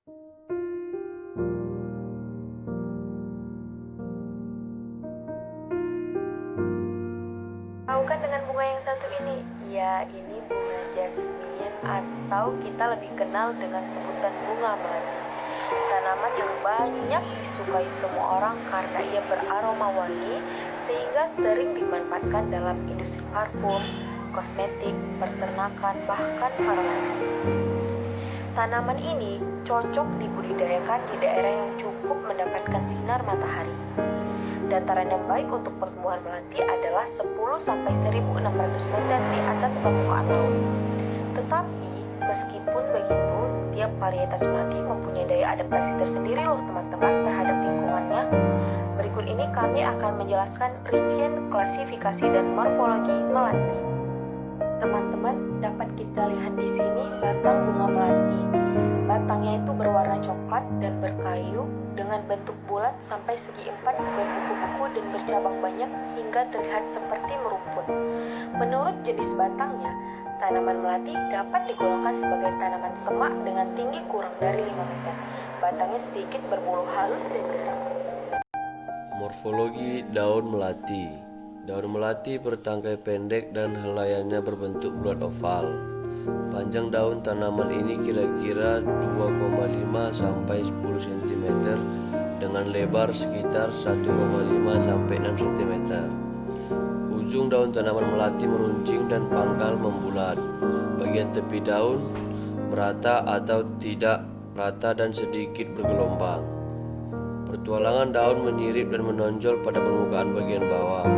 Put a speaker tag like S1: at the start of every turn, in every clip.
S1: Tahu kan dengan bunga yang satu ini? Ya, ini bunga jasmine atau kita lebih kenal dengan sebutan bunga melati. Tanaman yang banyak disukai semua orang karena ia beraroma wangi sehingga sering dimanfaatkan dalam industri parfum, kosmetik, peternakan, bahkan farmasi. Tanaman ini cocok dibudidayakan di daerah yang cukup mendapatkan sinar matahari. Dataran yang baik untuk pertumbuhan melati adalah 10-1600 meter di atas permukaan laut. Tetapi, meskipun begitu, tiap varietas melati mempunyai daya adaptasi tersendiri loh teman-teman terhadap lingkungannya. Berikut ini kami akan menjelaskan rincian klasifikasi dan morfologi melati. Teman-teman, dapat kita lihat di sini batang bunga melati. Batangnya itu berwarna coklat dan berkayu dengan bentuk bulat sampai segi empat, berkuku-kuku dan bercabang banyak hingga terlihat seperti merumput. Menurut jenis batangnya, tanaman melati dapat digolongkan sebagai tanaman semak dengan tinggi kurang dari 5 meter. Batangnya sedikit berbulu halus dan jarang.
S2: Morfologi daun melati. Daun melati bertangkai pendek dan helaiannya berbentuk bulat oval. Panjang daun tanaman ini kira-kira 2,5 sampai 10 cm dengan lebar sekitar 1,5 sampai 6 cm. Ujung daun tanaman melati meruncing dan pangkal membulat. Bagian tepi daun merata atau tidak rata dan sedikit bergelombang. Pertualangan daun menyirip dan menonjol pada permukaan bagian bawah.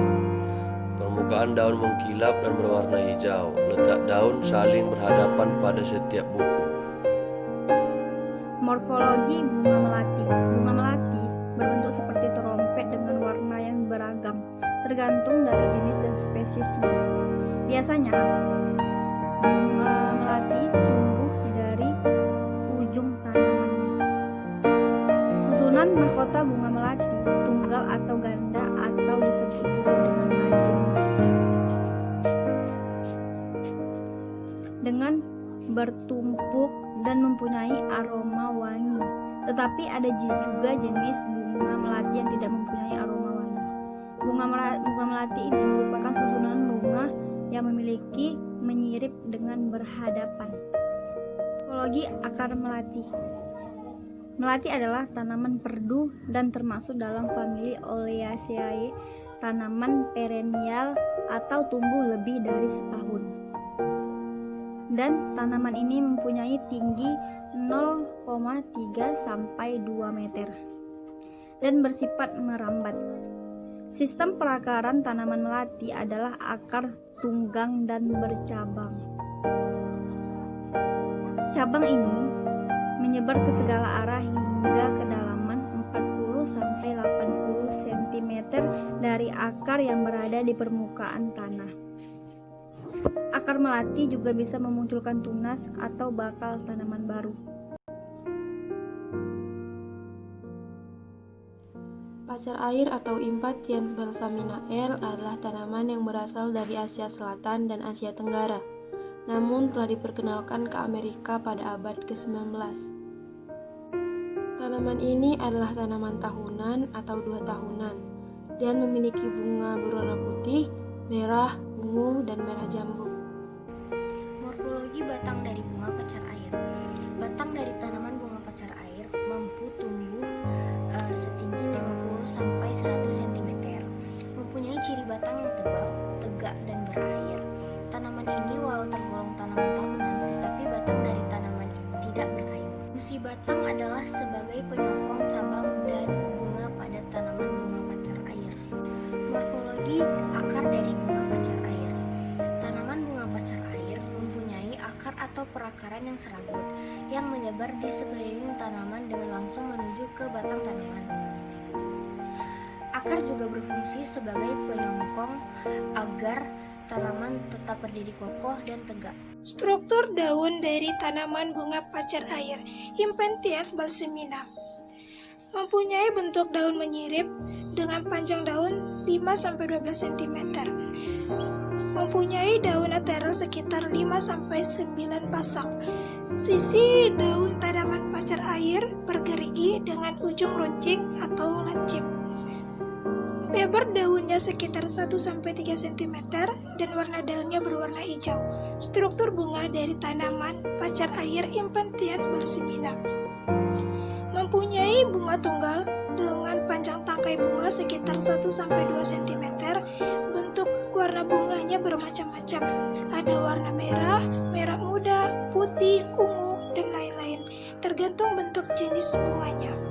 S2: Permukaan daun mengkilap dan berwarna hijau. Letak daun saling berhadapan pada setiap buku.
S3: Morfologi bunga melati. Bunga melati berbentuk seperti trompet dengan warna yang beragam, tergantung dari jenis dan spesiesnya. Biasanya, bunga melati tumbuh dari ujung tanamannya. Susunan mahkota bunga melati, tunggal atau ganda atau disebut juga dengan majemuk. Dengan bertumpuk dan mempunyai aroma wangi. Tetapi ada juga jenis bunga melati yang tidak mempunyai aroma wangi. Bunga melati ini merupakan susunan bunga yang memiliki menyirip dengan berhadapan. Morfologi akar melati. Melati adalah tanaman perdu dan termasuk dalam famili Oleaceae, tanaman perennial atau tumbuh lebih dari setahun. Dan tanaman ini mempunyai tinggi 0,3 sampai 2 meter dan bersifat merambat. Sistem perakaran tanaman melati adalah akar tunggang dan bercabang. Cabang ini menyebar ke segala arah hingga kedalaman 40 sampai 80 cm dari akar yang berada di permukaan tanah. Akar melati juga bisa memunculkan tunas atau bakal tanaman baru.
S4: Pacar air atau Impatiens balsaminae adalah tanaman yang berasal dari Asia Selatan dan Asia Tenggara, namun telah diperkenalkan ke Amerika pada abad ke-19. Tanaman ini adalah tanaman tahunan atau 2 tahunan dan memiliki bunga berwarna putih, merah, ungu, dan merah jambu.
S5: Morfologi batang dari bunga pacar air. Batang dari tanaman bunga pacar air mampu tumbuh setinggi 50 sampai 100 cm. Mempunyai ciri batang yang tebal, tegak, dan berair. Tanaman ini walau tergolong tanaman tahunan, tetapi batang dari tanaman tidak berkayu. Fungsi batang adalah sebagai penyokong cabang dan bunga pada tanaman bunga pacar air. Morfologi akar dari bunga pacar air. Tanaman bunga pacar air mempunyai akar atau perakaran yang serabut yang menyebar di sekeliling tanaman dengan langsung menuju ke batang tanaman. Akar juga berfungsi sebagai penyokong agar tanaman tetap berdiri kokoh dan tegak.
S6: Struktur daun dari tanaman bunga pacar air Impatiens balsamina mempunyai bentuk daun menyirip dengan panjang daun 5-12 cm. Mempunyai daun lateral sekitar 5-9 pasang. Sisi daun tanaman pacar air berujung runcing atau lancip. Lebar daunnya sekitar 1-3 cm dan warna daunnya berwarna hijau. Struktur bunga dari tanaman pacar air Impatiens balsamina. Mempunyai bunga tunggal dengan panjang tangkai bunga sekitar 1-2 cm. Bentuk warna bunganya bermacam-macam. Ada warna merah, merah muda, putih, ungu, dan lain-lain. Tergantung bentuk jenis bunganya.